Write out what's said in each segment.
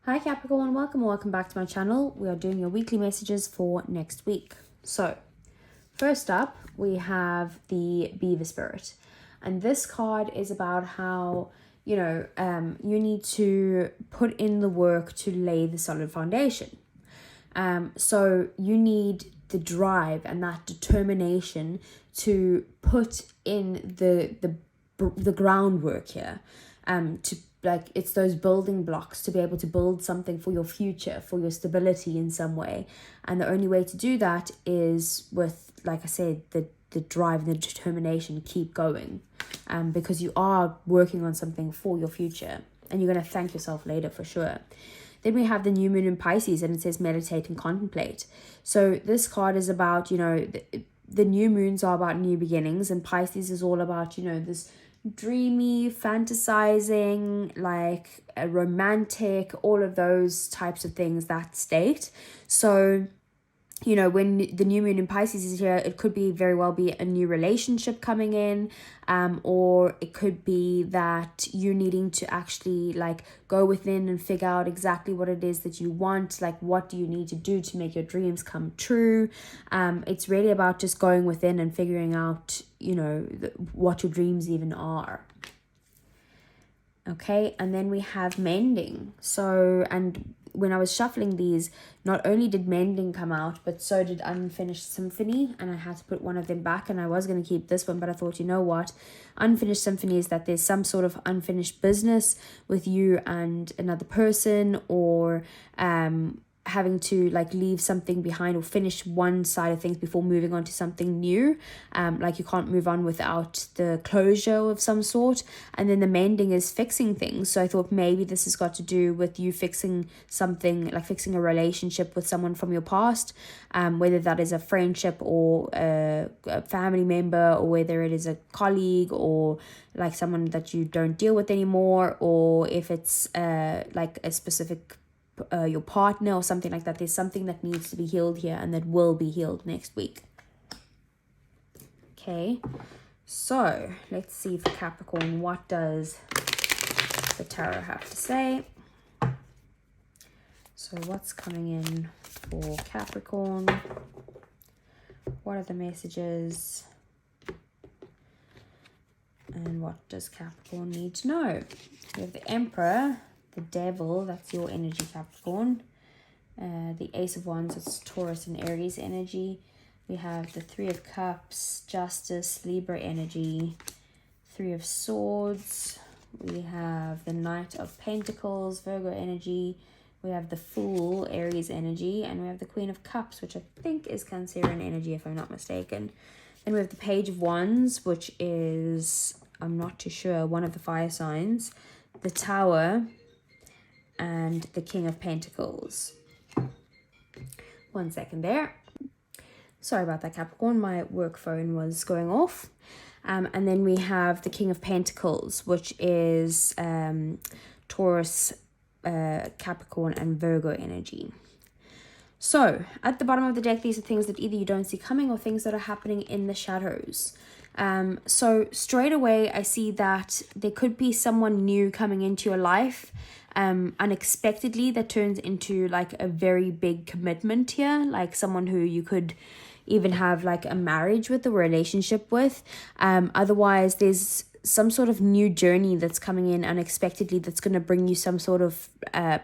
Hi Capricorn, welcome back to my channel. We are doing your weekly messages for next week. So, first up, we have the Beaver Spirit. And this card is about how, you need to put in the work to lay the solid foundation. So you need the drive and that determination to put in the groundwork here. To like, it's those building blocks to be able to build something for your future, for your stability in some way. And the only way to do that is with, like I said, the drive and the determination. Keep going, because you are working on something for your future, and you're going to thank yourself later for sure. Then we have the new moon in Pisces, and it says meditate and contemplate. So this card is about, the new moons are about new beginnings, and Pisces is all about, this dreamy, fantasizing, like a romantic, all of those types of things, that state. So, when the new moon in Pisces is here, it could be very well be a new relationship coming in, or it could be that you're needing to actually like go within and figure out exactly what it is that you want. Like, what do you need to do to make your dreams come true? It's really about just going within and figuring out, what your dreams even are. Okay, and then we have mending. So, and when I was shuffling these, not only did mending come out, but so did unfinished symphony, and I had to put one of them back, and I was going to keep this one, but I thought, you know what, unfinished symphony is that there's some sort of unfinished business with you and another person, or having to like leave something behind or finish one side of things before moving on to something new. Like you can't move on without the closure of some sort. And then the mending is fixing things. So I thought maybe this has got to do with you fixing something, like fixing a relationship with someone from your past, whether that is a friendship or a family member, or whether it is a colleague or like someone that you don't deal with anymore, or if it's like a specific your partner or something like that. There's something that needs to be healed here, and that will be healed next week. Okay, so let's see for Capricorn, what does the tarot have to say? So what's coming in for Capricorn? What are the messages? And what does Capricorn need to know? We have the Emperor, the Devil, that's your energy, Capricorn. The Ace of Wands, it's Taurus and Aries energy. We have the Three of Cups, Justice, Libra energy. Three of Swords. We have the Knight of Pentacles, Virgo energy. We have the Fool, Aries energy. And we have the Queen of Cups, which I think is Cancerian energy, if I'm not mistaken. Then we have the Page of Wands, which is, I'm not too sure, one of the fire signs. The Tower, and the King of Pentacles. 1 second there. Sorry about that, Capricorn. My work phone was going off. And then we have the King of Pentacles, which is Taurus, Capricorn, and Virgo energy. So, at the bottom of the deck, these are things that either you don't see coming or things that are happening in the shadows. So straight away, I see that there could be someone new coming into your life unexpectedly, that turns into like a very big commitment here, like someone who you could even have like a marriage with, a relationship with. Otherwise, there's some sort of new journey that's coming in unexpectedly, that's going to bring you some sort of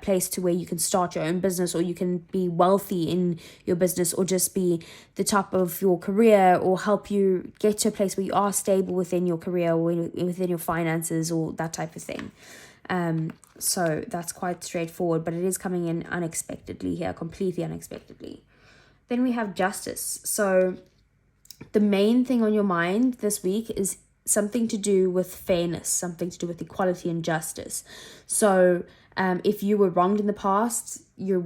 place to where you can start your own business, or you can be wealthy in your business, or just be the top of your career, or help you get to a place where you are stable within your career, or within your finances, or that type of thing. So that's quite straightforward, but it is coming in unexpectedly here, completely unexpectedly. Then we have Justice. So the main thing on your mind this week is something to do with fairness, something to do with equality and justice. So if you were wronged in the past, you're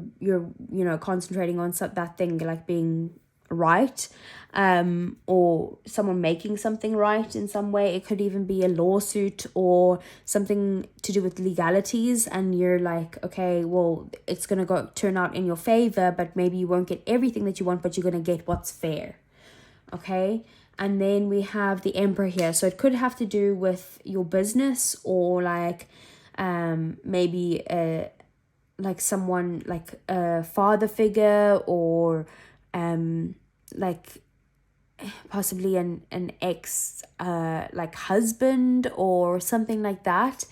concentrating on that thing like being right, or someone making something right in some way. It could even be a lawsuit or something to do with legalities, and you're like, okay, well, it's gonna turn out in your favor, but maybe you won't get everything that you want, but you're gonna get what's fair. Okay. And then we have the Emperor here. So it could have to do with your business, or like maybe like someone like a father figure, or like possibly an ex like husband or something like that.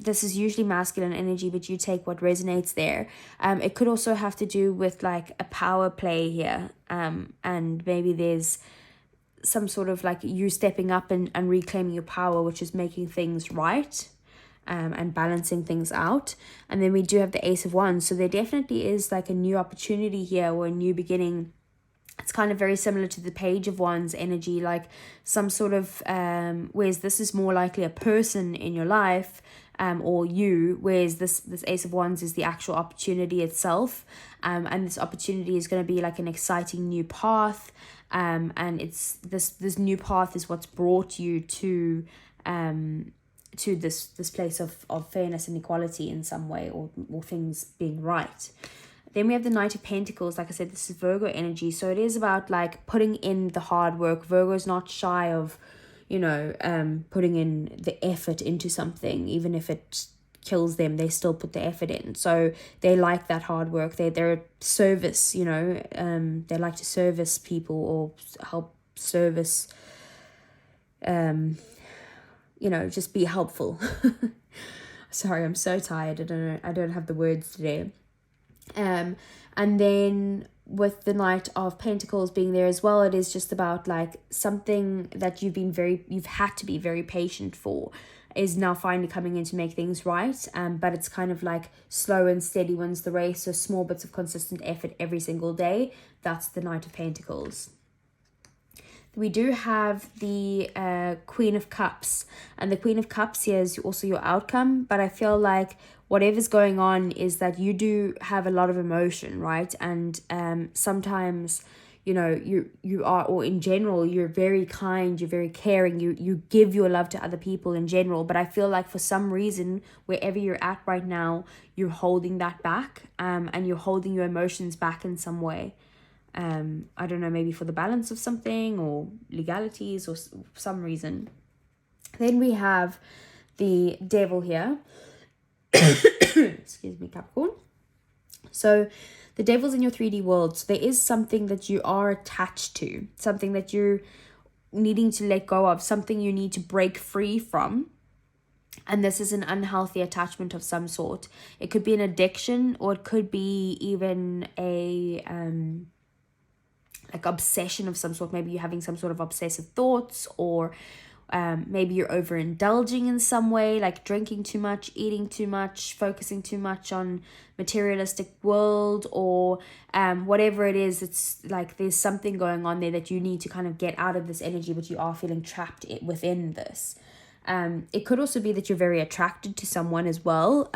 This is usually masculine energy, but you take what resonates there. It could also have to do with like a power play here, and maybe there's some sort of like you stepping up and reclaiming your power, which is making things right, and balancing things out. And then we do have the Ace of Wands, so there definitely is like a new opportunity here, or a new beginning. It's kind of very similar to the Page of Wands energy, like some sort of whereas this is more likely a person in your life, or you, whereas this Ace of Wands is the actual opportunity itself, and this opportunity is going to be like an exciting new path, and it's this new path is what's brought you to this place of fairness and equality in some way, or things being right. Then we have the Knight of Pentacles. Like I said, this is Virgo energy. So it is about like putting in the hard work. Virgo is not shy of, putting in the effort into something. Even if it kills them, they still put the effort in. So they like that hard work. They're service, they like to service people or help service, just be helpful. Sorry, I'm so tired. I don't have the words today. And then with the Knight of Pentacles being there as well, it is just about like something that you've had to be very patient for is now finally coming in to make things right. But it's kind of like slow and steady wins the race. So small bits of consistent effort every single day. That's the Knight of Pentacles. We do have the Queen of Cups, and the Queen of Cups here is also your outcome, but I feel like whatever's going on is that you do have a lot of emotion, right? And sometimes, you are, or in general, you're very kind, you're very caring, you give your love to other people in general, but I feel like for some reason, wherever you're at right now, you're holding that back, and you're holding your emotions back in some way. I don't know, maybe for the balance of something or legalities or some reason. Then we have the Devil here. Excuse me, Capricorn. So the Devil's in your 3D world. So there is something that you are attached to, something that you're needing to let go of, something you need to break free from. And this is an unhealthy attachment of some sort. It could be an addiction, or it could be even a like obsession of some sort. Maybe you're having some sort of obsessive thoughts, or maybe you're overindulging in some way, like drinking too much, eating too much, focusing too much on materialistic world, or whatever it is. It's like there's something going on there that you need to kind of get out of this energy, but you are feeling trapped within this. It could also be that you're very attracted to someone as well,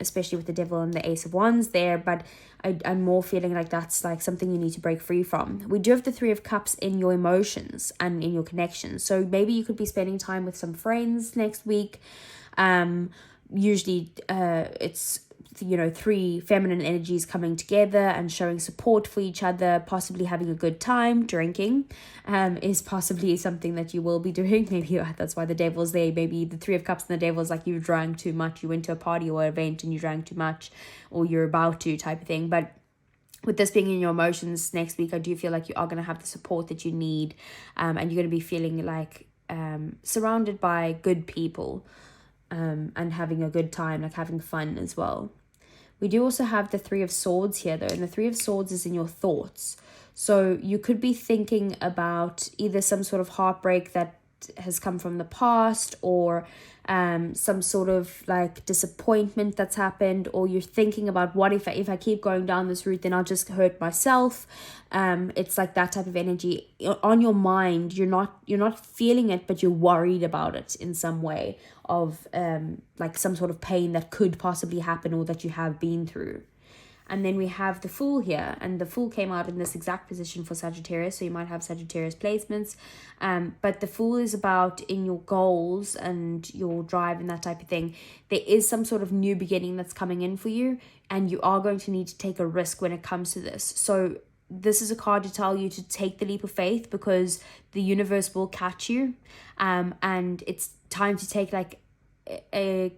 especially with the Devil and the Ace of Wands there, but I'm more feeling like that's like something you need to break free from. We do have the Three of Cups in your emotions and in your connections. So maybe you could be spending time with some friends next week. Usually it's three feminine energies coming together and showing support for each other, possibly having a good time. Drinking is possibly something that you will be doing. Maybe that's why the Devil's there. Maybe the Three of Cups and the Devil's like you drank too much, you went to a party or event and you drank too much, or you're about to, type of thing. But with this being in your emotions next week, I do feel like you are going to have the support that you need, and you're going to be feeling like surrounded by good people, and having a good time, like having fun as well. We do also have the Three of Swords here though, and the Three of Swords is in your thoughts. So you could be thinking about either some sort of heartbreak that has come from the past, or some sort of like disappointment that's happened, or you're thinking about what if I keep going down this route, then I'll just hurt myself. It's like that type of energy on your mind. You're not feeling it, but you're worried about it in some way, of like some sort of pain that could possibly happen or that you have been through. And then we have the Fool here, and the Fool came out in this exact position for Sagittarius, so you might have Sagittarius placements. But the Fool is about in your goals and your drive and that type of thing. There is some sort of new beginning that's coming in for you, and you are going to need to take a risk when it comes to this. So this is a card to tell you to take the leap of faith, because the universe will catch you, and it's time to take like a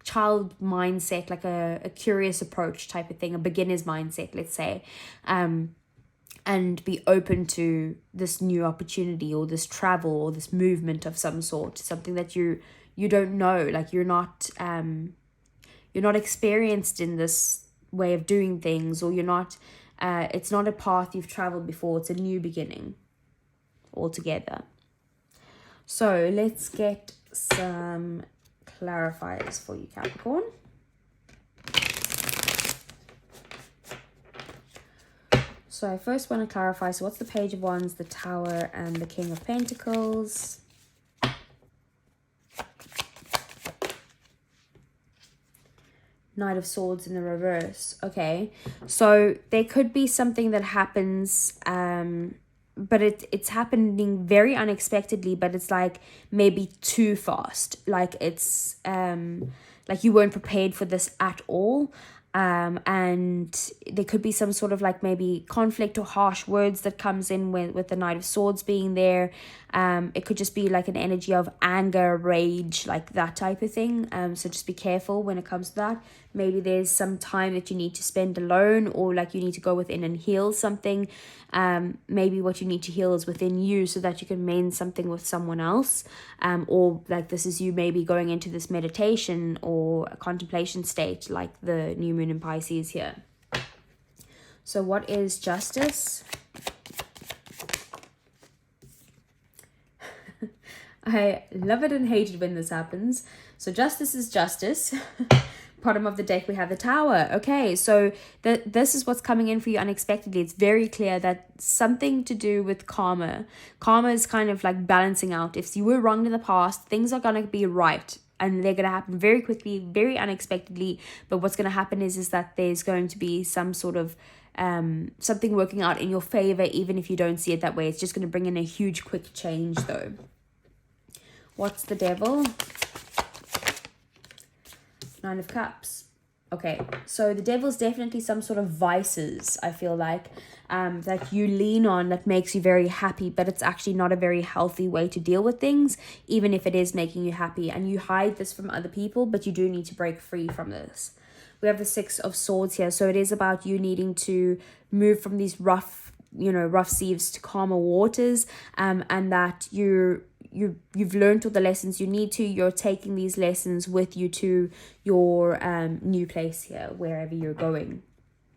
child mindset, like a curious approach type of thing, a beginner's mindset, let's say, and be open to this new opportunity or this travel or this movement of some sort, something that you don't know, like you're not experienced in this way of doing things, or you're not it's not a path you've traveled before. It's a new beginning altogether. So let's get some clarifiers for you, Capricorn. So I first want to clarify, so what's the Page of Wands, the Tower, and the King of Pentacles? Knight of Swords in the reverse. Okay, so there could be something that happens, but it's happening very unexpectedly, but it's like maybe too fast. Like it's like you weren't prepared for this at all. And there could be some sort of like maybe conflict or harsh words that comes in with the Knight of Swords being there. It could just be like an energy of anger, rage, like that type of thing. So just be careful when it comes to that. Maybe there's some time that you need to spend alone, or like you need to go within and heal something. Maybe what you need to heal is within you so that you can mend something with someone else. Or like this is you maybe going into this meditation or a contemplation state, like the new moon in Pisces here. So what is Justice? I love it and hate it when this happens. So Justice is Justice. Bottom of the deck we have the Tower. Okay, so this is what's coming in for you unexpectedly. It's very clear that something to do with karma. Karma is kind of like balancing out. If you were wrong in the past, things are going to be right, and they're going to happen very quickly, very unexpectedly. But what's going to happen is that there's going to be some sort of something working out in your favor, even if you don't see it that way. It's just going to bring in a huge quick change though. What's the Devil? Nine of Cups. Okay, so the Devil's definitely some sort of vices, I feel like, that you lean on that makes you very happy, but it's actually not a very healthy way to deal with things, even if it is making you happy. And you hide this from other people, but you do need to break free from this. We have the Six of Swords here, so it is about you needing to move from these rough seas to calmer waters, and that you've learned all the lessons you need to. You're taking these lessons with you to your new place here, wherever you're going,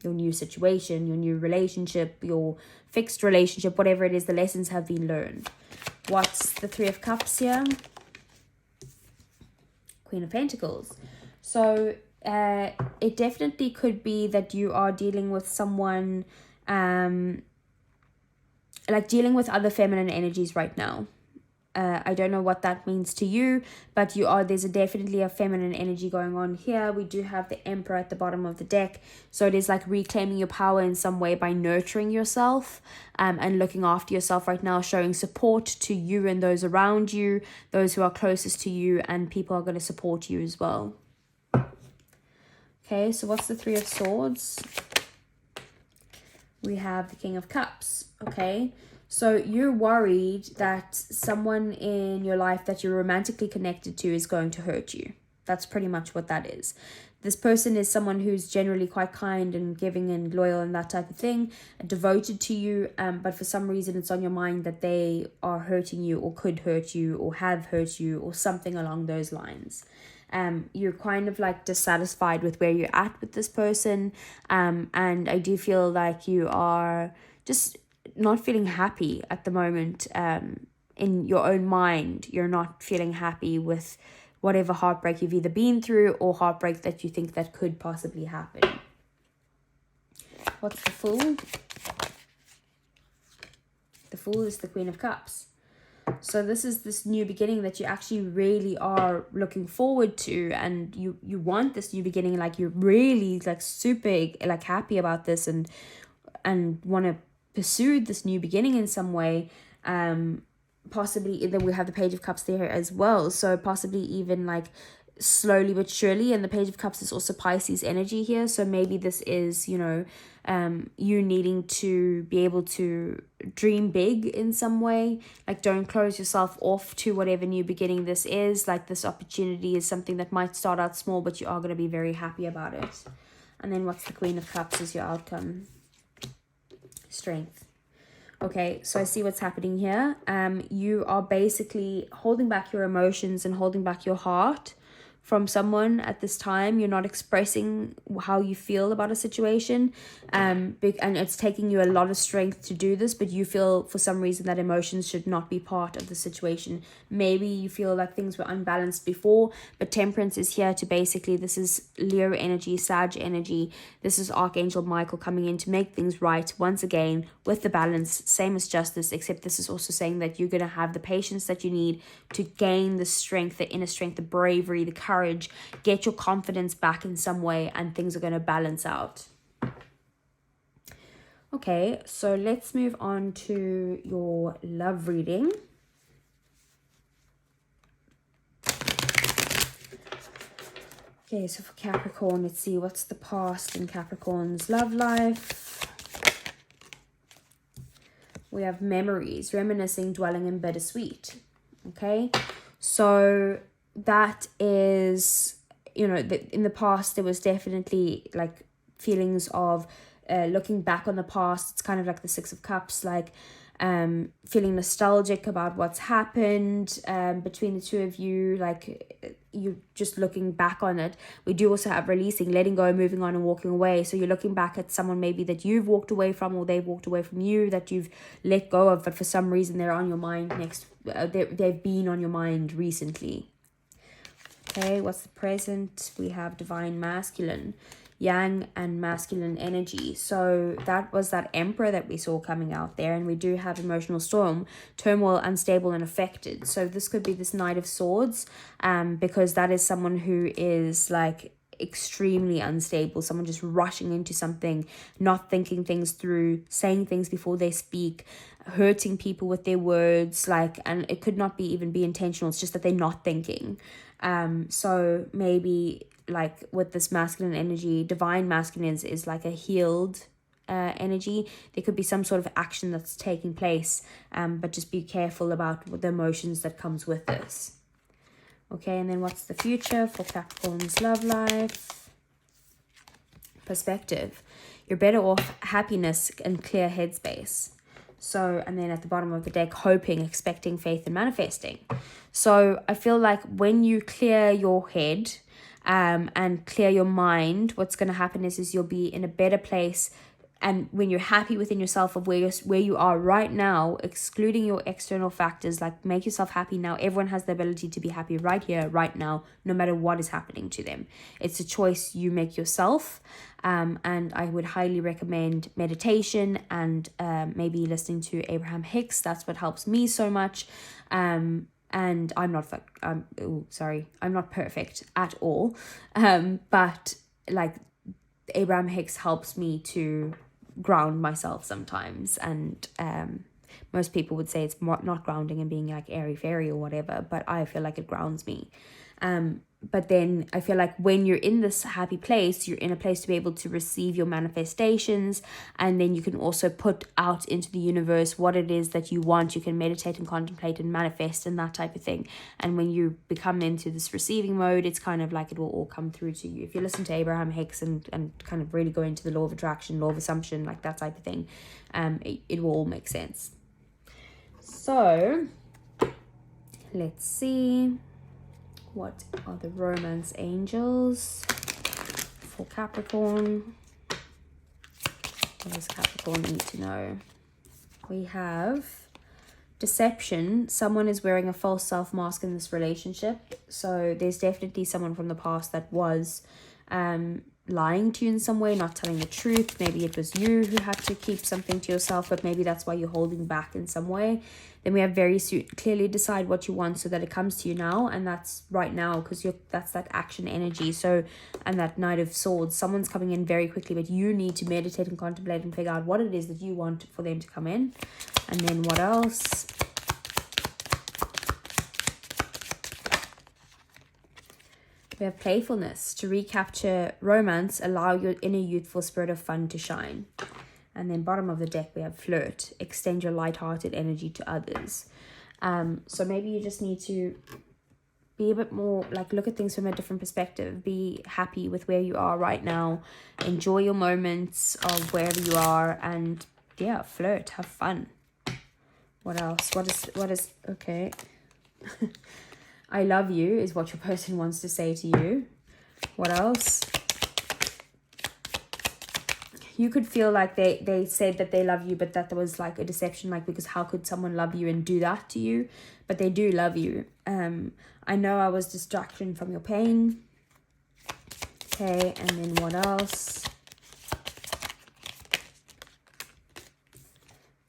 your new situation, your new relationship, your fixed relationship, whatever it is, the lessons have been learned. What's the Three of Cups here? Queen of Pentacles. So it definitely could be that you are dealing with someone, like dealing with other feminine energies right now. I don't know what that means to you, but there's definitely a feminine energy going on here. We do have the Emperor at the bottom of the deck. So it is like reclaiming your power in some way by nurturing yourself, and looking after yourself right now, showing support to you and those around you, those who are closest to you, and people are going to support you as well. Okay, so what's the Three of Swords? We have the King of Cups. Okay, so you're worried that someone in your life that you're romantically connected to is going to hurt you. That's pretty much what that is. This person is someone who's generally quite kind and giving and loyal and that type of thing, devoted to you, but for some reason it's on your mind that they are hurting you, or could hurt you, or have hurt you, or something along those lines. You're kind of like dissatisfied with where you're at with this person, and I do feel like you are just not feeling happy at the moment. In your own mind, you're not feeling happy with whatever heartbreak you've either been through or heartbreak that you think that could possibly happen. What's the Fool? The Fool is the Queen of Cups. So this is this new beginning that you actually really are looking forward to, and you want this new beginning, like you're really like super like happy about this and want to pursue this new beginning in some way. Possibly then we have the Page of Cups there as well, so possibly even like slowly but surely. And the Page of Cups is also Pisces energy here. So maybe this is, you know, you needing to be able to dream big in some way. Like, don't close yourself off to whatever new beginning this is. Like, this opportunity is something that might start out small, but you are going to be very happy about it. And then what's the Queen of Cups is your outcome? Strength. Okay, so I see what's happening here. You are basically holding back your emotions and holding back your heart from someone at this time. You're not expressing how you feel about a situation, and it's taking you a lot of strength to do this, but you feel for some reason that emotions should not be part of the situation. Maybe you feel like things were unbalanced before, but Temperance is here to basically, this is Leo energy, Sag energy. This is Archangel Michael coming in to make things right once again with the balance, same as Justice, except this is also saying that you're going to have the patience that you need to gain the strength, the inner strength, the bravery, the courage, get your confidence back in some way, and things are going to balance out. Okay, so let's move on to your love reading. Okay, so for Capricorn, let's see what's the past in Capricorn's love life. We have memories, reminiscing, dwelling in bittersweet. Okay, so that is, you know, in the past there was definitely like feelings of looking back on the past. It's kind of like the Six of Cups, like feeling nostalgic about what's happened between the two of you, like you just looking back on it. We do also have releasing, letting go, moving on and walking away. So you're looking back at someone maybe that you've walked away from, or they've walked away from you, that you've let go of, but for some reason they're on your mind they've been on your mind recently. Okay, what's the present? We have Divine Masculine, Yang and masculine energy. So that was that Emperor that we saw coming out there, and we do have emotional storm, turmoil, unstable and affected. So this could be this Knight of Swords, because that is someone who is like extremely unstable, someone just rushing into something, not thinking things through, saying things before they speak, hurting people with their words, like, and it could not be even be intentional, it's just that they're not thinking. So maybe like with this masculine energy, divine masculine is like a healed energy. There could be some sort of action that's taking place, but just be careful about the emotions that comes with this. Okay, and then what's the future for Capricorn's love life? Perspective. You're better off, happiness and clear headspace. So, and then at the bottom of the deck, hoping, expecting, faith and manifesting. So I feel like when you clear your head and clear your mind, what's going to happen is you'll be in a better place. And when you're happy within yourself of where you are right now, excluding your external factors, like make yourself happy now. Everyone has the ability to be happy right here, right now, no matter what is happening to them. It's a choice you make yourself. And I would highly recommend meditation and maybe listening to Abraham Hicks. That's what helps me so much. And I'm not perfect at all. But like Abraham Hicks helps me to ground myself sometimes, and most people would say it's not grounding and being like airy fairy or whatever, but I feel like it grounds me. But then I feel like when you're in this happy place, you're in a place to be able to receive your manifestations, and then you can also put out into the universe what it is that you want. You can meditate and contemplate and manifest and that type of thing. And when you become into this receiving mode, it's kind of like it will all come through to you. If you listen to Abraham Hicks and kind of really go into the law of attraction, law of assumption, like that type of thing, it will all make sense. So let's see. What are the romance angels for Capricorn? What does Capricorn need to know? We have deception. Someone is wearing a false self mask in this relationship. So there's definitely someone from the past that was lying to you in some way, not telling the truth. Maybe it was you who had to keep something to yourself, but maybe that's why you're holding back in some way. Then we have very soon, clearly decide what you want so that it comes to you now, and that's right now, because that's that action energy. So, and that Knight of Swords, someone's coming in very quickly, but you need to meditate and contemplate and figure out what it is that you want for them to come in. And then what else? We have playfulness. To recapture romance, allow your inner youthful spirit of fun to shine. And then bottom of the deck, we have flirt. Extend your light-hearted energy to others. So maybe you just need to be a bit more, like, look at things from a different perspective. Be happy with where you are right now. Enjoy your moments of wherever you are. And, yeah, flirt. Have fun. What else? What is okay. I love you is what your person wants to say to you. What else? You could feel like they said that they love you, but that there was like a deception, like, because how could someone love you and do that to you? But they do love you. I know I was distraction from your pain. Okay, and then what else?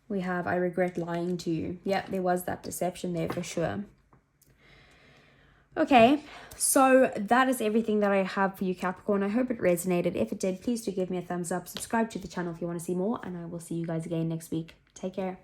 We have, I regret lying to you. Yeah, there was that deception there for sure. Okay, so that is everything that I have for you, Capricorn. I hope it resonated. If it did, please do give me a thumbs up. Subscribe to the channel if you want to see more. And I will see you guys again next week. Take care.